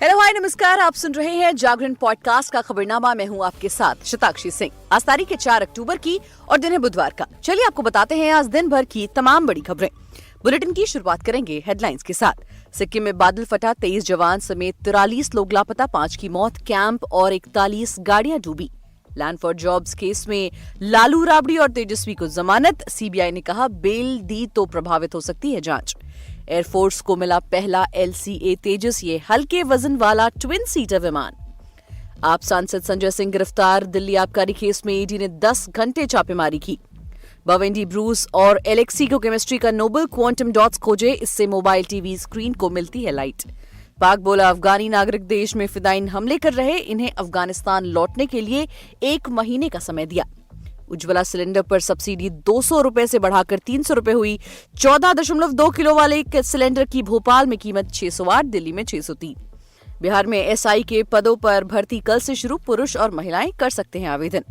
Hello hi नमस्कार, आप सुन रहे हैं जागरण पॉडकास्ट का खबरनामा। मैं हूं आपके साथ शताक्षी सिंह। आज तारीख है 4 अक्टूबर की और दिन है बुधवार का। चलिए आपको बताते हैं आज दिन भर की तमाम बड़ी खबरें। बुलेटिन की शुरुआत करेंगे हेडलाइंस के साथ। सिक्किम में बादल फटा, 23 जवान समेत 43 लोग लापता, 5 की मौत, कैंप और 41 गाड़ियां डूबी। लैंड फॉर जॉब्स केस में लालू राबड़ी और तेजस्वी को जमानत, सीबीआई ने कहा बेल दी तो प्रभावित हो सकती है जांच। एयरफोर्स को मिला पहला LCA तेजस, ये हल्के वजन वाला ट्विन सीटर विमान। आप सांसद संजय सिंह गिरफ्तार, दिल्ली आबकारी केस में ईडी ने 10 घंटे छापेमारी की। बवेंडी ब्रूस और एलेक्सी को केमिस्ट्री का नोबेल, क्वांटम डॉट्स खोजे, इससे मोबाइल टीवी स्क्रीन को मिलती है लाइट। पाक बोला अफगानी नागरिक देश में फिदायीन हमले कर रहे, इन्हें अफगानिस्तान लौटने के लिए 1 महीने का समय दिया। उज्ज्वला सिलेंडर पर सब्सिडी 200 रुपए से बढ़ाकर 300 रुपए हुई। 14.2 किलो वाले सिलेंडर की भोपाल में कीमत 608, दिल्ली में 603। बिहार में SI के पदों पर भर्ती कल से शुरू, पुरुष और महिलाएं कर सकते हैं आवेदन।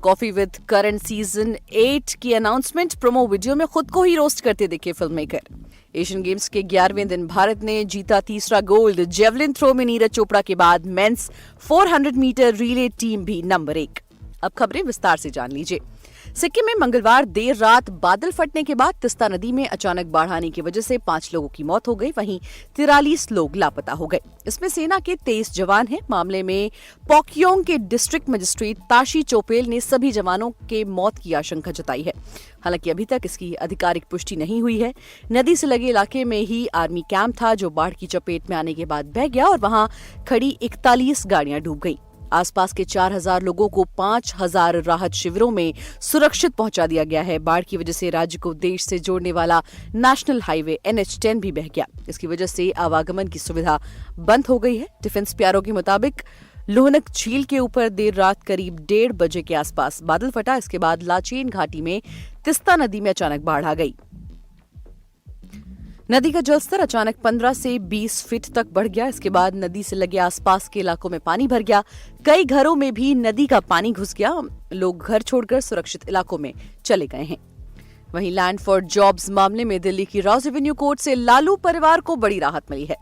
कॉफी विद करण सीजन 8 की अनाउंसमेंट, प्रोमो वीडियो में खुद को ही रोस्ट करते दिखे फिल्म मेकर। एशियन गेम्स के 11वें दिन भारत ने जीता तीसरा गोल्ड। जेवलिन थ्रो में नीरज चोपड़ा के बाद मेंस 400 मीटर रिले टीम भी नंबर 1। अब खबरें विस्तार से जान लीजिए। सिक्किम में मंगलवार देर रात बादल फटने के बाद तिस्ता नदी में अचानक बाढ़ आने की वजह से 5 लोगों की मौत हो गई, वहीं 43 लोग लापता हो गए। इसमें सेना के 23 जवान हैं। मामले में पोक्योंग के डिस्ट्रिक्ट मजिस्ट्रेट ताशी चोपेल ने सभी जवानों के मौत की आशंका जताई है। हालांकि अभी तक इसकी आधिकारिक पुष्टि नहीं हुई है। नदी से लगे इलाके में ही आर्मी कैंप था जो बाढ़ की चपेट में आने के बाद बह गया और वहां खड़ी 41 गाड़ियां डूब गईं। आसपास के 4000 लोगों को 5000 राहत शिविरों में सुरक्षित पहुंचा दिया गया है। बाढ़ की वजह से राज्य को देश से जोड़ने वाला नेशनल हाईवे NH10 भी बह गया। इसकी वजह से आवागमन की सुविधा बंद हो गई है। डिफेंस प्यारों के मुताबिक लोहनक झील के ऊपर देर रात करीब 1:30 बजे के आसपास बादल फटा। इसके बाद लाचेन घाटी में तिस्ता नदी में अचानक बाढ़ आ गई। नदी का जलस्तर अचानक 15 से 20 फीट तक बढ़ गया। इसके बाद नदी से लगे आसपास के इलाकों में पानी भर गया। कई घरों में भी नदी का पानी घुस गया। लोग घर छोड़कर सुरक्षित इलाकों में चले गए हैं। वहीं लैंड फॉर जॉब्स मामले में दिल्ली की रॉस एवेन्यू कोर्ट से लालू परिवार को बड़ी राहत मिली है।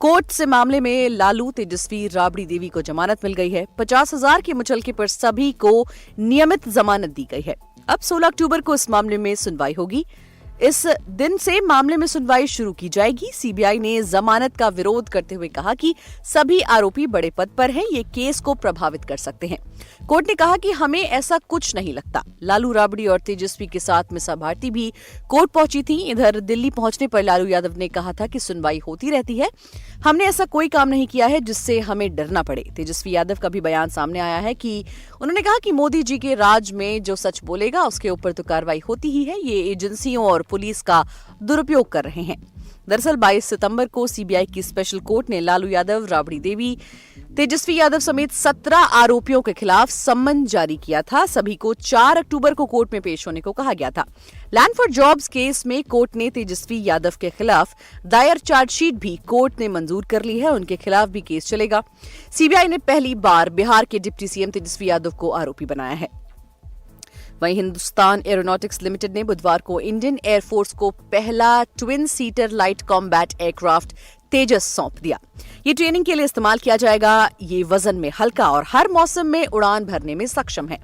कोर्ट से मामले में लालू, तेजस्वी, राबड़ी देवी को जमानत मिल गई है। 50,000 के मुचलके पर सभी को नियमित जमानत दी गई है। अब 16 अक्टूबर को इस मामले में सुनवाई होगी। इस दिन से मामले में सुनवाई शुरू की जाएगी। सीबीआई ने जमानत का विरोध करते हुए कहा कि सभी आरोपी बड़े पद पर हैं, ये केस को प्रभावित कर सकते हैं। कोर्ट ने कहा कि हमें ऐसा कुछ नहीं लगता। लालू राबड़ी और तेजस्वी के साथ मिसा भारती भी कोर्ट पहुंची थी। इधर दिल्ली पहुंचने पर लालू यादव ने कहा था कि सुनवाई होती रहती है, हमने ऐसा कोई काम नहीं किया है जिससे हमें डरना पड़े। तेजस्वी यादव का भी बयान सामने आया है कि उन्होंने कहा कि मोदी जी के राज में जो सच बोलेगा उसके ऊपर तो कार्रवाई होती ही है, ये एजेंसियों और पुलिस का दुरुपयोग कर रहे हैं। दरअसल 22 सितंबर को सीबीआई की स्पेशल कोर्ट ने लालू यादव, राबड़ी देवी, तेजस्वी यादव समेत 17 आरोपियों के खिलाफ सम्मन जारी किया था। सभी को 4 अक्टूबर को कोर्ट में पेश होने को कहा गया था। लैंड फॉर जॉब्स केस में कोर्ट ने तेजस्वी यादव के खिलाफ दायर चार्जशीट भी कोर्ट ने मंजूर कर ली है। उनके खिलाफ भी केस चलेगा। सीबीआई ने पहली बार बिहार के डिप्टी CM तेजस्वी यादव को आरोपी बनाया है। वहीं हिंदुस्तान एरोनॉटिक्स लिमिटेड ने बुधवार को इंडियन एयरफोर्स को पहला twin seater light combat aircraft Tejas सौंप दिया। ये ट्रेनिंग के लिए इस्तेमाल किया जाएगा। ये वजन में हल्का और हर मौसम में उड़ान भरने में सक्षम है।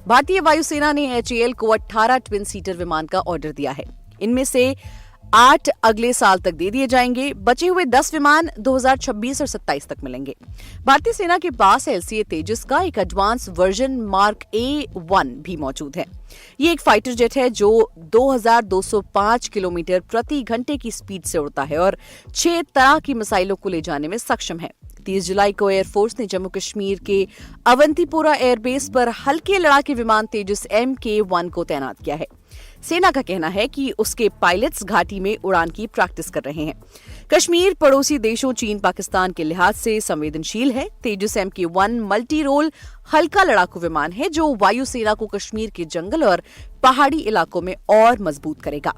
भारतीय वायुसेना ने HAL को 18 ट्विन सीटर विमान का ऑर्डर दिया है। इनमें से 8 अगले साल तक दे दिए जाएंगे। बचे हुए 10 विमान 2026 और 27 तक मिलेंगे। भारतीय सेना के पास LCA तेजस का एक एडवांस वर्जन मार्क A1 भी मौजूद है। ये एक फाइटर जेट है जो 2205 किलोमीटर प्रति घंटे की स्पीड से उड़ता है और 6 तरह की मिसाइलों को ले जाने में सक्षम है। 30 जुलाई को एयरफोर्स ने जम्मू कश्मीर के अवंतीपोरा एयरबेस पर हल्के लड़ाके विमान तेजस MK1 को तैनात किया है। सेना का कहना है कि उसके पायलट्स घाटी में उड़ान की प्रैक्टिस कर रहे हैं। कश्मीर पड़ोसी देशों चीन, पाकिस्तान के लिहाज से संवेदनशील है। तेजस MK1 मल्टी रोल हल्का लड़ाकू विमान है जो वायुसेना को कश्मीर के जंगल और पहाड़ी इलाकों में और मजबूत करेगा।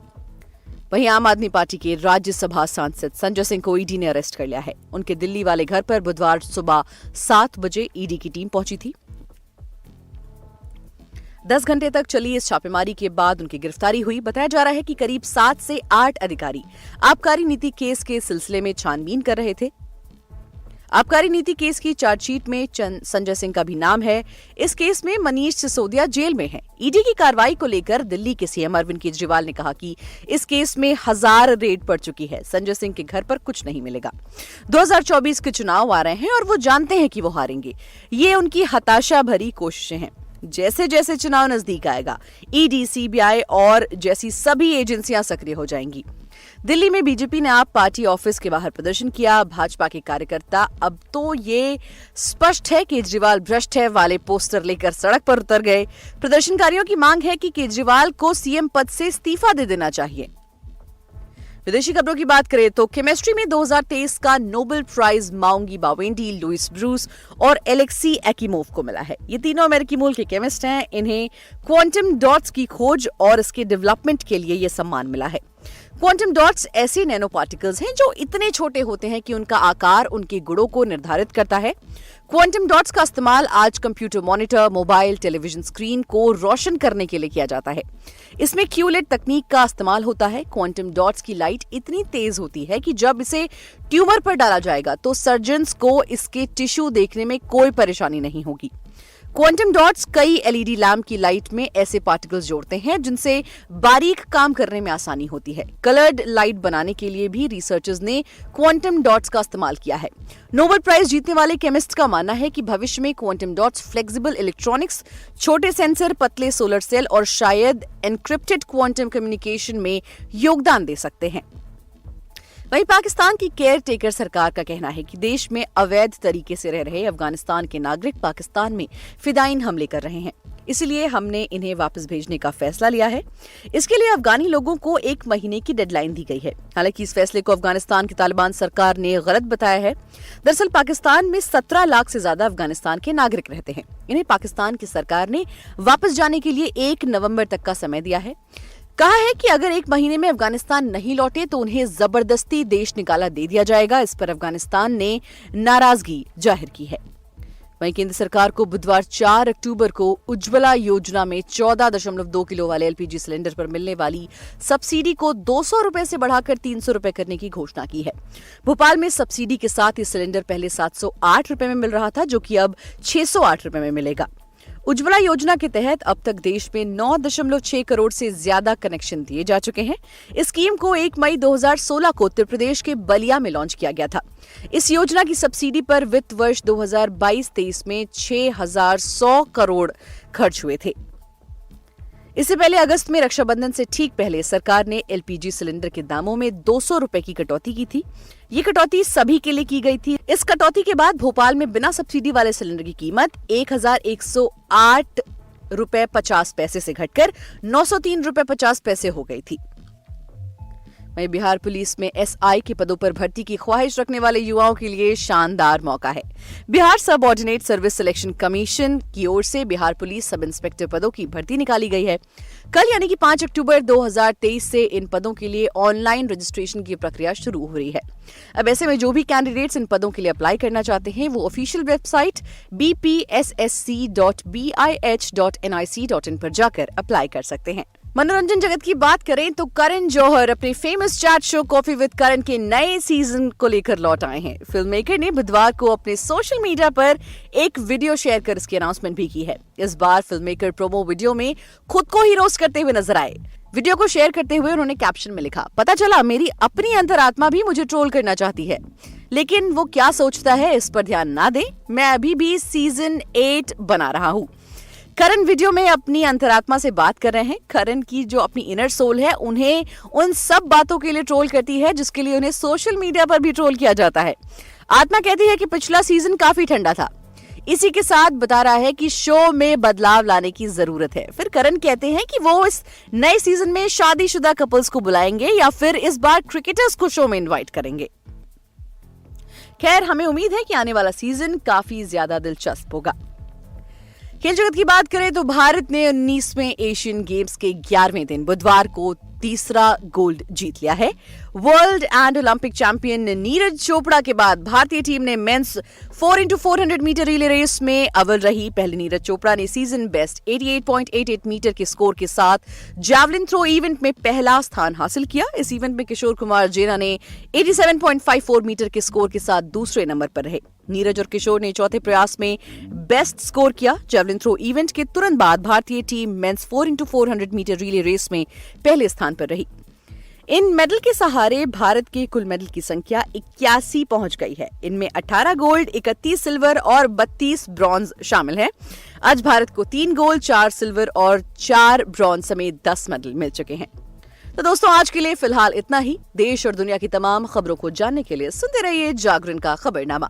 वहीं आम आदमी पार्टी के राज्यसभा सांसद संजय सिंह को ईडी ने अरेस्ट कर लिया है। उनके दिल्ली वाले घर पर बुधवार सुबह 7 बजे ईडी की टीम पहुंची थी। 10 घंटे तक चली इस छापेमारी के बाद उनकी गिरफ्तारी हुई। बताया जा रहा है कि करीब 7 से 8 अधिकारी आबकारी नीति केस के सिलसिले में छानबीन कर रहे थे। आबकारी नीति केस की चार्जशीट में संजय सिंह का भी नाम है। इस केस में मनीष सिसोदिया जेल में है। ईडी की कार्रवाई को लेकर दिल्ली के सीएम अरविंद केजरीवाल ने कहा कि इस केस में 1000 रेड पड़ चुकी है। संजय सिंह के घर पर कुछ नहीं मिलेगा। 2024 के चुनाव आ रहे हैं और वो जानते हैं कि वो हारेंगे। ये उनकी हताशा भरी कोशिशें हैं। जैसे जैसे चुनाव नजदीक आएगा, ईडी, सीबीआई और जैसी सभी एजेंसियां सक्रिय हो जाएंगी। दिल्ली में बीजेपी ने आप पार्टी ऑफिस के बाहर प्रदर्शन किया। भाजपा के कार्यकर्ता अब तो ये स्पष्ट है केजरीवाल भ्रष्ट है वाले पोस्टर लेकर सड़क पर उतर गए। प्रदर्शनकारियों की मांग है कि केजरीवाल को सीएम पद से इस्तीफा दे देना चाहिए। विदेशी खबरों की बात करें तो केमिस्ट्री में 2023 का नोबेल प्राइज माउंगी बावेंडी, लुइस ब्रूस और एलेक्सी एक्कीमोव को मिला है। ये तीनों अमेरिकी मूल के केमिस्ट हैं। इन्हें क्वांटम डॉट्स की खोज और इसके डेवलपमेंट के लिए यह सम्मान मिला है। क्वांटम डॉट्स ऐसे नैनो पार्टिकल्स हैं जो इतने छोटे होते हैं कि उनका आकार उनके गुणों को निर्धारित करता है। क्वांटम डॉट्स का इस्तेमाल आज computer monitor, mobile, television screen को रोशन करने के लिए किया जाता है। इसमें क्यूलेट तकनीक का इस्तेमाल होता है। क्वांटम डॉट्स की लाइट इतनी तेज होती है कि जब इसे ट्यूमर पर डाला जाएगा तो सर्जन्स को इसके टिश्यू देखने में कोई परेशानी नहीं होगी। क्वांटम डॉट्स कई एलईडी लैंप की लाइट में ऐसे पार्टिकल्स जोड़ते हैं जिनसे बारीक काम करने में आसानी होती है। कलर्ड लाइट बनाने के लिए भी रिसर्चर्स ने क्वांटम डॉट्स का इस्तेमाल किया है। नोबेल प्राइज जीतने वाले केमिस्ट का मानना है कि भविष्य में क्वांटम डॉट्स फ्लेक्सिबल इलेक्ट्रॉनिक्स, छोटे सेंसर, पतले सोलर सेल और शायद एनक्रिप्टेड क्वांटम कम्युनिकेशन में योगदान दे सकते हैं। वहीं पाकिस्तान की केयर टेकर सरकार का कहना है कि देश में अवैध तरीके से रह रहे अफगानिस्तान के नागरिक पाकिस्तान में फिदायीन हमले कर रहे हैं, इसलिए हमने इन्हें वापस भेजने का फैसला लिया है। इसके लिए अफगानी लोगों को 1 महीने की डेडलाइन दी गई है। हालांकि इस फैसले को अफगानिस्तान की तालिबान सरकार ने गलत बताया है। दरअसल पाकिस्तान में 17 लाख से ज्यादा अफगानिस्तान के नागरिक रहते हैं। इन्हें पाकिस्तान की सरकार ने वापस जाने के लिए 1 नवंबर तक का समय दिया है। कहा है कि अगर 1 महीने में अफगानिस्तान नहीं लौटे तो उन्हें जबरदस्ती देश निकाला दे दिया जाएगा। इस पर अफगानिस्तान ने नाराजगी जाहिर की है। वहीं केंद्र सरकार को बुधवार 4 अक्टूबर को उज्ज्वला योजना में 14.2 किलो वाले एलपीजी सिलेंडर पर मिलने वाली सब्सिडी को 200 रुपए से बढ़ाकर 300 रुपए करने की घोषणा की है। भोपाल में सब्सिडी के साथ ये सिलेंडर पहले 708 रुपए में मिल रहा था, जो कि अब 608 रुपए में मिलेगा। उज्ज्वला योजना के तहत अब तक देश में 9.6 करोड़ से ज्यादा कनेक्शन दिए जा चुके हैं। इस स्कीम को 1 मई 2016 को उत्तर प्रदेश के बलिया में लॉन्च किया गया था। इस योजना की सब्सिडी पर वित्त वर्ष 2022-23 में 6100 करोड़ खर्च हुए थे। इससे पहले अगस्त में रक्षाबंधन से ठीक पहले सरकार ने एलपीजी सिलेंडर के दामों में 200 रुपए की कटौती की थी। ये कटौती सभी के लिए की गई थी। इस कटौती के बाद भोपाल में बिना सब्सिडी वाले सिलेंडर की कीमत 1108 रुपए 50 पैसे से घटकर 903 रुपए 50 पैसे हो गई थी। वहीं बिहार पुलिस में एसआई के पदों पर भर्ती की ख्वाहिश रखने वाले युवाओं के लिए शानदार मौका है। बिहार सब ऑर्डिनेट सर्विस सिलेक्शन कमीशन की ओर से बिहार पुलिस सब इंस्पेक्टर पदों की भर्ती निकाली गई है। कल यानी कि 5 अक्टूबर 2023 से इन पदों के लिए ऑनलाइन रजिस्ट्रेशन की प्रक्रिया शुरू हो रही है। अब ऐसे में जो भी कैंडिडेट्स इन पदों के लिए अप्लाई करना चाहते हैं वो ऑफिशियल वेबसाइट bpssc.bih.nic.in पर जाकर अप्लाई कर सकते हैं। मनोरंजन जगत की बात करें तो करण जौहर अपने famous chat show coffee with Karan के नए सीजन को लेकर लौट आए हैं। फिल्म मेकर ने बुधवार को अपने सोशल मीडिया पर एक वीडियो शेयर कर इसकी अनाउंसमेंट भी की है। इस बार फिल्म मेकर प्रोमो वीडियो में खुद को ही रोस्ट करते हुए नजर आए। वीडियो को शेयर करते हुए उन्होंने कैप्शन में लिखा, पता चला मेरी अपनी अंतरात्मा भी मुझे ट्रोल करना चाहती है, लेकिन वो क्या सोचता है इस पर ध्यान ना दे। मैं अभी भी सीजन 8 बना रहा हूँ। करण वीडियो में अपनी अंतरात्मा से बात कर रहे हैं। करण की जो अपनी इनर सोल है उन्हें उन सब बातों के लिए ट्रोल करती है जिसके लिए उन्हें सोशल मीडिया पर भी ट्रोल किया जाता है। आत्मा कहती है कि पिछला सीजन काफी ठंडा था। इसी के साथ बता रहा है कि शो में बदलाव लाने की जरूरत है। फिर करण कहते हैं कि वो इस नए सीजन में शादीशुदा कपल्स को बुलाएंगे या फिर इस बार क्रिकेटर्स को शो में इन्वाइट करेंगे। खैर, हमें उम्मीद है कि आने वाला सीजन काफी ज्यादा दिलचस्प होगा। खेल जगत की बात करें तो भारत ने 19वें एशियन गेम्स के 11वें दिन बुधवार को तीसरा गोल्ड जीत लिया है। World and Olympic champion Neeraj Chopra के बाद भारतीय टीम ने mains 4x400 metre relay race में अव्वल रही। पहले नीरज चोपड़ा ने सीजन बेस्ट 88.88 मीटर के स्कोर के साथ जैवलिन थ्रो इवेंट में पहला स्थान हासिल किया। इस इवेंट में किशोर कुमार जेना ने 87.54 मीटर के स्कोर के साथ दूसरे नंबर पर रहे। नीरज और किशोर ने चौथे प्रयास में बेस्ट स्कोर किया। जैवलिन थ्रो इवेंट के तुरंत बाद भारतीय team men's 4x400 metre relay race में पहले स्थान पर रही। इन मेडल के सहारे भारत के कुल मेडल की संख्या 81 पहुंच गई है। इनमें 18 गोल्ड, 31 सिल्वर और 32 ब्रॉन्ज शामिल हैं। आज भारत को 3 गोल्ड, 4 सिल्वर और 4 ब्रॉन्ज समेत 10 मेडल मिल चुके हैं। तो दोस्तों, आज के लिए फिलहाल इतना ही। देश और दुनिया की तमाम खबरों को जानने के लिए सुनते रहिए जागरण का खबरनामा।